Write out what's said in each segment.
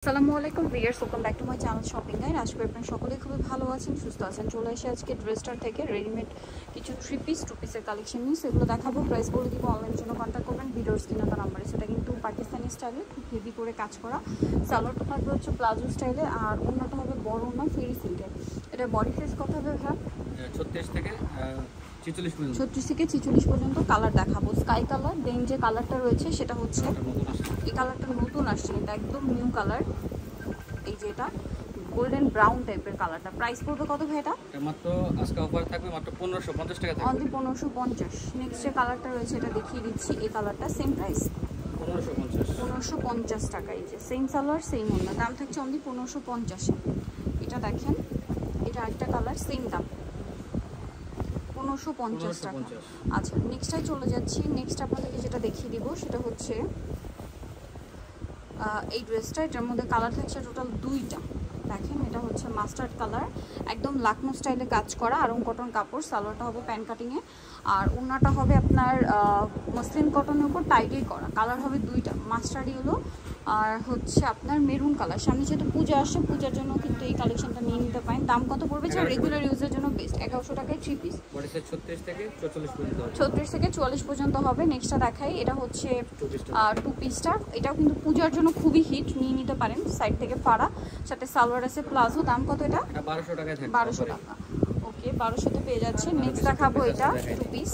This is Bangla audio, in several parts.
আসসালামু আলাইকুম viewers, welcome back to my channel shopping guide. আশা করি আপনারা সকলেই খুবই ভালো আছেন, সুস্থ আছেন। চলে এসে আজকে ড্রেসটার থেকে রেডিমেড কিছু থ্রি পিসের কালেকশন নিয়ে সেগুলো দেখাবো। প্রাইস বলে দিব, অনলাইনের জন্য কন্ট্যাক্ট করবেন ভিডিওর স্ক্রিনে তার নাম্বারে। সেটা কিন্তু পাকিস্তানি স্টাইলে খুব হেভি করে কাজ করা। সালোয়ারটা থাকবে হচ্ছে প্লাজো স্টাইলে, আর অন্যটা হবে বড় না ফেরি সিল্কের। এটা বডি সাইজ কত হবে ভাই? 36 থেকে 46 পর্যন্ত। 36 থেকে 46 পর্যন্ত কালার দেখাবো। স্কাই কালার, দেন যে কালারটা রয়েছে সেটা হচ্ছে এই কালারটা নতুন আসছে, এটা একদম নিউ কালার। এই যে এটা গোল্ডেন ব্রাউন টাইপের কালারটা। প্রাইস পড়বে কত ভাই? এটা মাত্র আজকে অফার থাকবে মাত্র 1550 টাকা থাকবে। অনলি 1550। নেক্সট যে কালারটা রয়েছে এটা দেখিয়ে দিচ্ছি। এই কালারটা সেম প্রাইস 1550 টাকা। এই যে সেম সালোয়ার সেম ওড়না, দাম থাকছে অনলি 1550। এটা দেখেন, এটা আরেকটা কালার, সেম দাম 1550 টাকা। আচ্ছা, নেক্সটটাই চলে যাচ্ছি। নেক্সট আপনাদেরকে যেটা দেখিয়ে দিব সেটা হচ্ছে এই ড্রেসটা। এটার মধ্যে কালার থাকছে টোটাল দুইটা। দেখেন, এটা হচ্ছে মাস্টার্ড কালার, একদম লাকনো স্টাইলে কাজ করা, আরং কটন কাপড়। সালোয়ারটা হবে প্যান্ট কাটিংয়ে, আর ওড়নাটা হবে আপনার মসলিন কটনের উপর টাইডে করা। কালার হবে দুইটা, মাস্টার্ড ইয়েলো আর হচ্ছে আপনার মেরুন কালার। সামনে যেহেতু পূজা আসছে, পূজার জন্য কিন্তু এই কালেকশনটা নিয়ে নিতে পারেন। দাম কত পড়বে? যা রেগুলার ইউজের জন্য বেস্ট, 1100 টাকায় থ্রি পিস। 36 থেকে 44 পর্যন্ত। 36 থেকে 44 পর্যন্ত হবে। নেক্সটটা দেখাই, এটা হচ্ছে টু পিসটা। এটাও কিন্তু পূজার জন্য খুবই হিট, নিয়ে নিতে পারেন। সাইড থেকে ফাড়া, সাথে সালোয়ার আছে প্লাজো। দাম কত এটা? 1200 টাকায় থাকবে। 1200 টাকা। ওকে, 1200-তে পেয়ে যাচ্ছে। নেক্সট দেখাবো এটা টু পিস।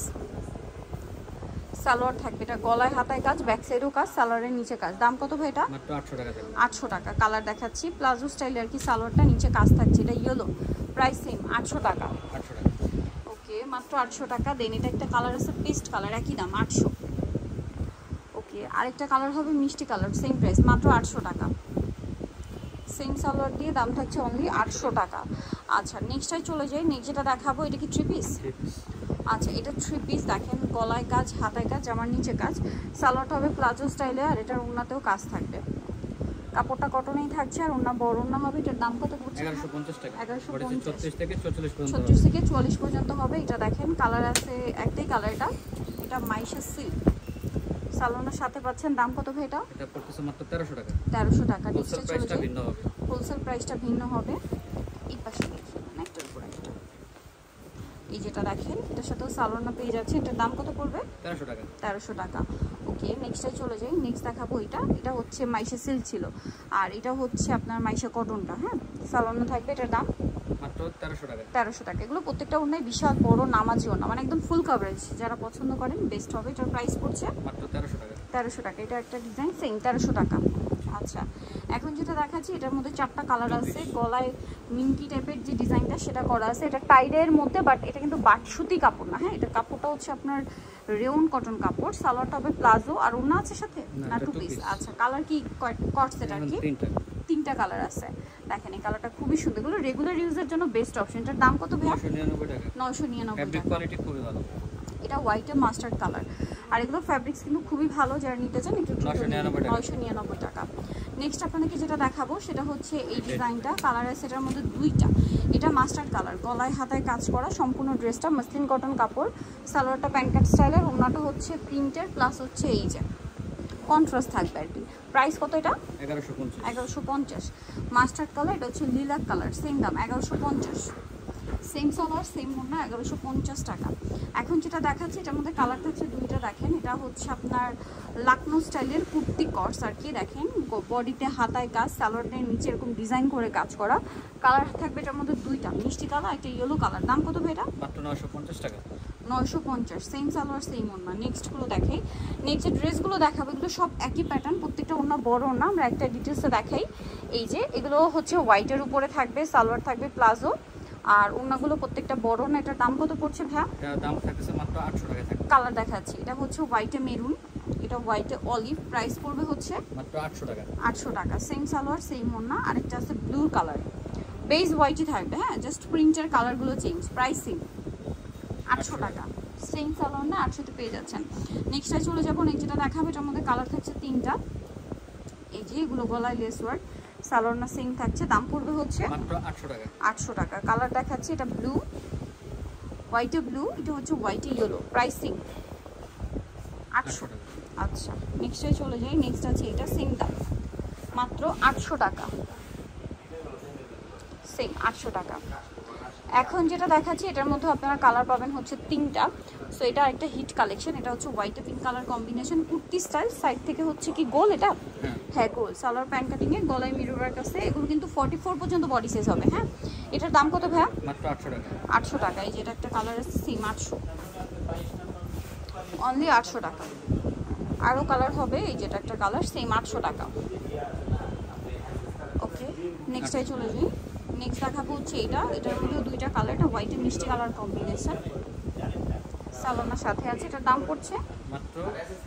সালোয়ার থাকবে, এটা গলায় হাতায় কাজ, ব্যাক সাইডেও কাজ, সালোয়ারের নিচে কাজ। দাম কত ভাই এটা? মাত্র 800 টাকা থাকবে। 800 টাকা। কালার দেখাচ্ছি প্লাজো স্টাইলে আর কি, সালোয়ারটা নিচে কাজ থাকছে। এটা ইয়েলো, প্রাইস সেম 800 টাকা। 800 টাকা। ওকে, মাত্র 800 টাকা। দেন এটা একটা কালার আছে পেস্ট কালার, একই দাম 800। ওকে, আরেকটা কালার হবে মিষ্টি কালার, সেম প্রাইস মাত্র 800 টাকা। সেম সালোয়ার দিয়ে দাম থাকছে অনলি 800 টাকা। আচ্ছা, নেক্সটটাই চলে যাই। নেক্সট যেটা দেখাবো, এটা কি থ্রি পিস? আচ্ছা, এটা থ্রি পিস। দেখেন, গলায় কাজ, হাতায় কাজ, জামার নিচে কাজ। সালোয়ারটা হবে প্লাজো স্টাইলে, আর এটার ওড়নাতেও কাজ থাকবে। কাপড়টা কটনেই থাকছে, আর ওড়না বড় ওড়না হবে। এটার দাম কত পড়ছে? 1150 টাকা। 1150। 36 থেকে 44 পর্যন্ত। 36 থেকে 44 পর্যন্ত হবে। এটা দেখেন, কালার আছে একটাই কালার। এটা মাইশা সিল্ক। সালোয়ারের সাথে পাচ্ছেন। দাম কত ভাই এটা? এটা পড়তেছে মাত্র 1300 টাকা। 1300 টাকা। হোলসেল প্রাইসটা ভিন্ন হবে। হোলসেল প্রাইসটা ভিন্ন হবে। এই পাশে দেখি, একটার উপর একটা। এই যেটা দেখেন, এটার সাথেও সালোয়ার পেয়ে যাচ্ছে। এটার দাম কত পড়বে? 1300 টাকা। 1300 টাকা। ওকে, নেক্সটে চলে যাই। নেক্সট দেখাবো এটা হচ্ছে মাইশা সিল্ক ছিল, আর এটা হচ্ছে আপনার মাইশা কটনটা। হ্যাঁ, সালোয়ার থাকবে। এটার দাম মাত্র 1300 টাকা। 1300 টাকা। এগুলো প্রত্যেকটা ওড়নায় বিশাল বড় নামাজি ওড়না, মানে একদম ফুল কভারেজ। যারা পছন্দ করেন বেস্ট হবে। এটার প্রাইস পড়ছে মাত্র 1300 টাকা। 1300 টাকা। এটা একটা ডিজাইন, সেম 1300 টাকা। আচ্ছা, এখন যেটা দেখাচ্ছি এটার মধ্যে চারটা কালার আছে। গলায় মিঙ্কি টাইপের যে ডিজাইনটা সেটা করা আছে। এটা টাইডের মধ্যে, বাট এটা কিন্তু বাটসুতি কাপড় না। হ্যাঁ, এটার কাপড়টা হচ্ছে আপনার রেয়ন কটন কাপড়। সালোয়ারটা হবে প্লাজো, আর ওড়না আছে সাথে না টু পিস? আচ্ছা, কালার কি কট সেট আর কি? তিনটা কালার আছে। দেখেন, এই কালারটা খুবই সুন্দর। এগুলো রেগুলার ইউজের জন্য বেস্ট অপশন। এটার দাম কত ভাই? 999 টাকা। 999 ফ্যাব্রিক টাকা। কোয়ালিটি খুবই ভালো। এটা হোয়াইট এর মাস্টার্ড কালার, আর এগুলো ফ্যাব্রিক্স কিন্তু খুবই ভালো। যারা নিতে চান একটু 999 টাকা। নেক্সট আপনাদেরকে যেটা দেখাবো সেটা হচ্ছে এই ডিজাইনটা। কালার আছে এটার মধ্যে দুইটা। এটা মাস্টার্ড কালার, গলায় হাতায় কাজ করা, সম্পূর্ণ ড্রেসটা মসলিন কটন কাপড়। সালোয়ারটা প্যান্ট কাট স্টাইলের, ওড়নাটা হচ্ছে প্রিন্টের, প্লাস হচ্ছে এই যে কন্ট্রাস্ট থাকবে আর কি। প্রাইস কত এটা? 1150। 1150। মাস্টার্ড কালার, এটা হচ্ছে লিলাক কালার, সেম দাম 1150। সেম সালোয়ার সেম ওড়না, 1150 টাকা। এখন যেটা দেখাচ্ছি এটার মধ্যে কালার থাকছে দুইটা। দেখেন, এটা হচ্ছে আপনার লাকনো স্টাইলের কুর্তি কটস আর কি। দেখেন, বডিতে হাতায় কাজ, সালোয়ারের নিচে এরকম ডিজাইন করে কাজ করা। কালার থাকবে এটার মধ্যে দুইটা, মিষ্টি কালার, একটা ইয়েলো কালার। দাম কত ভাই এটা? মাত্র 950 টাকা। 950। সেম সালোয়ার সেম ওড়না। নেক্সটগুলো দেখাই। নেক্সট যে ড্রেসগুলো দেখাবো এগুলো সব একই প্যাটার্ন, প্রত্যেকটা ওড়না বড় ওড়না। আমরা একটা ডিটেলসে দেখাই। এই যে এগুলো হচ্ছে হোয়াইটের উপরে থাকবে, সালোয়ার থাকবে প্লাজো, আর ওড়নাগুলো প্রত্যেকটা বড় না। এটার দাম কত পড়ছে ভাইয়া? এটার দাম থাকছে মাত্র 800 টাকা থাকবে। কালার দেখাচ্ছি, এটা হচ্ছে হোয়াইটে মেরুন, এটা হোয়াইটে অলিভ। প্রাইস পড়বে হচ্ছে মাত্র 800 টাকা। 800 টাকা। সেম সালোয়ার সেম ওড়না। আরেকটা আছে ব্লু কালার, বেস হোয়াইটই থাকবে। হ্যাঁ, জাস্ট প্রিন্টের কালারগুলো চেঞ্জ। প্রাইস সেম 800 টাকা। সেম সালোয়ার না, 800-তে পেয়ে যাচ্ছেন। নেক্সটটা চলে যাবো। নেক্সট যেটা দেখাবো এটার মধ্যে কালার থাকছে তিনটা। এই যে এগুলো গলায় লেস ওয়ার্ক, সালোয়ার না সেম থাকছে। দাম পড়বে হচ্ছে মাত্র 800 টাকা। 800 টাকা। কালার দেখাচ্ছি, এটা ব্লু, হোয়াইটে ব্লু, এটা হচ্ছে হোয়াইটে ইয়েলো। প্রাইসিং 800 টাকা। আচ্ছা, নেক্সটে চলে যাই। নেক্সট আছে এটা, সেম দাম মাত্র 800 টাকা, সেম 800 টাকা। এখন যেটা দেখাচ্ছি এটার মধ্যে আপনারা কালার পাবেন হচ্ছে 3টা। সো এটা একটা হিট কালেকশন, এটা হচ্ছে white pink colour combination, kurti style, side থেকে হচ্ছে কি গোল, এটা হ্যাঁ গোল, সালোয়ার প্যান্ট কাটিং এর, গলায় মিরর ওয়ার্ক আছে। এগুলো কিন্তু 44 পর্যন্ত বডি সাইজ হবে। হ্যাঁ, এটার দাম কত ভাইয়া? মাত্র 800 টাকা। 800 টাকা। এই যে এটা একটা কালার আছে সেম 800, অনলি 800 টাকা। আরও কালার হবে, এই যেটা একটা কালার সেম 800 টাকা। ওকে, নেক্সটটাই চলে যাই। নেক্সট দেখাবো হচ্ছে এটার মধ্যে 2টা কালার, এটা হোয়াইট এর মিষ্টি কালার কম্বিনেশন, সালোনার সাথে আছে। এটার দাম পড়ছে মাত্র,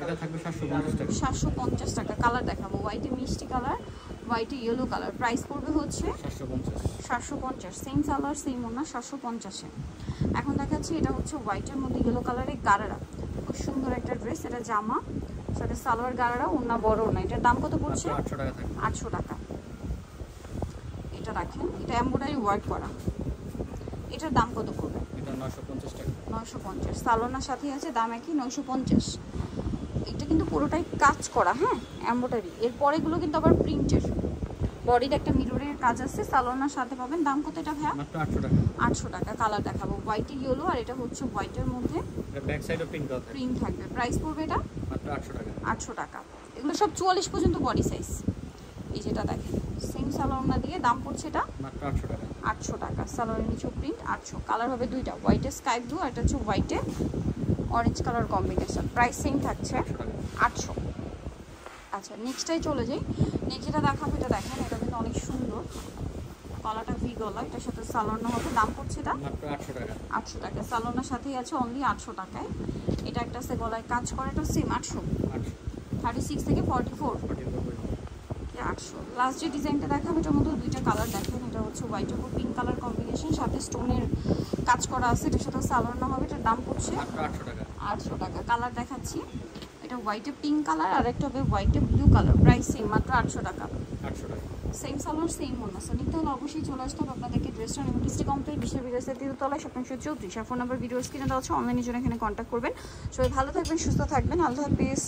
এটা থাকবে 750 টাকা। 750 টাকা। কালার দেখাবো, হোয়াইট এর মিষ্টি কালার, হোয়াইট এর ইয়েলো কালার। প্রাইস পড়বে হচ্ছে 750। সেম সালোয়ার সেম ওড়না, 750-এ। এখন দেখাচ্ছি এটা হচ্ছে হোয়াইটের মধ্যে ইয়েলো কালারের গারারা, খুব সুন্দর একটা ড্রেস। এটা জামা সাথে সালোয়ার, গারারা, ওড়না বড় ওড়না। এটার দাম কত পড়ছে? 800 টাকা থাকবে। 800 টাকা। এটা রাখেন, এটা এমব্রয়ডারি ওয়ার্ক করা। এটার দাম কত পড়বে? এটা 950 টাকা। 950। সালোনার সাথে আছে, দাম একই 950। এটা কিন্তু পুরোটাই কাজ করা, হ্যাঁ এমব্রয়ডারি। এরপর এগুলো কিন্তু আবার প্রিন্টের, বডিতে একটা মিররের কাজ আছে, সালোনার সাথে পাবেন। দাম কত এটা ভাইয়া? মাত্র 800 টাকা। 800 টাকা। কালার দেখাবো, হোয়াইট ইয়েলো, আর এটা হচ্ছে হোয়াইটের মধ্যে এটা ব্যাক সাইডে প্রিন্ট করা থাকবে। প্রিন্ট থাকবে। প্রাইস পড়বে এটা মাত্র 800 টাকা। 800 টাকা। এগুলো সব 44 পর্যন্ত বডি সাইজ। এই যেটা দেখেন সেম সালোনা দিয়ে, দাম পড়ছে এটা মাত্র 800 টাকা। 800 টাকা। সালোয়ারের নিচে প্রিন্ট 800। কালার হবে 2টা, হোয়াইটে স্কাই ব্লু, আর এটা হচ্ছে হোয়াইটে orange colour combination. Price same থাকছে 800। আচ্ছা, নেক্সটটাই চলে যাই। নেক্সট যেটা দেখাবো এটা দেখেন, এটা কিন্তু অনেক সুন্দর, গলাটা ভি গলা, এটার সাথে সালোনা হবে। দাম পড়ছে এটা মাত্র 800 টাকা। 800 টাকা। সালোনার সাথেই আছে, অনলি 800 টাকায়। এটা একটা আছে গলায় কাজ করে, এটা সেম 800। 36 থেকে 44, 800। লাস্ট যে ডিজাইনটা দেখাবো এটার মধ্যে 2টা কালার দেখেন। এটা হচ্ছে হোয়াইট এবং পিঙ্ক কালার কম্বিনেশন, সাথে স্টোনের কাজ করা আছে। এটার সাথে সালোনা হবে। এটার দাম পড়ছে মাত্র 800 টাকা। 800 টাকা। কালার দেখাচ্ছি, এটা হোয়াইটে পিঙ্ক কালার, আর একটা হবে হোয়াইটে ব্লু কালার। প্রাইস সেম, মাত্র 800 টাকা। 800 টাকা। সেম সালোয়ার সেম ওড়না। সো নিতে হলে অবশ্যই চলে আসতে হবে আপনাদেরকে ড্রেসটা ইউনিভার্সিটি কমপ্লিট বিশ্বের বিকাশের তৃতীয়তলায়, 2734। আর ফোন নাম্বার ভিডিও স্ক্রিনে দেওয়া আছে, অনলাইনের জন্য এখানে কন্ট্যাক্ট করবেন। সবাই ভালো থাকবেন, সুস্থ থাকবেন, আল্লাহ হাফেজ।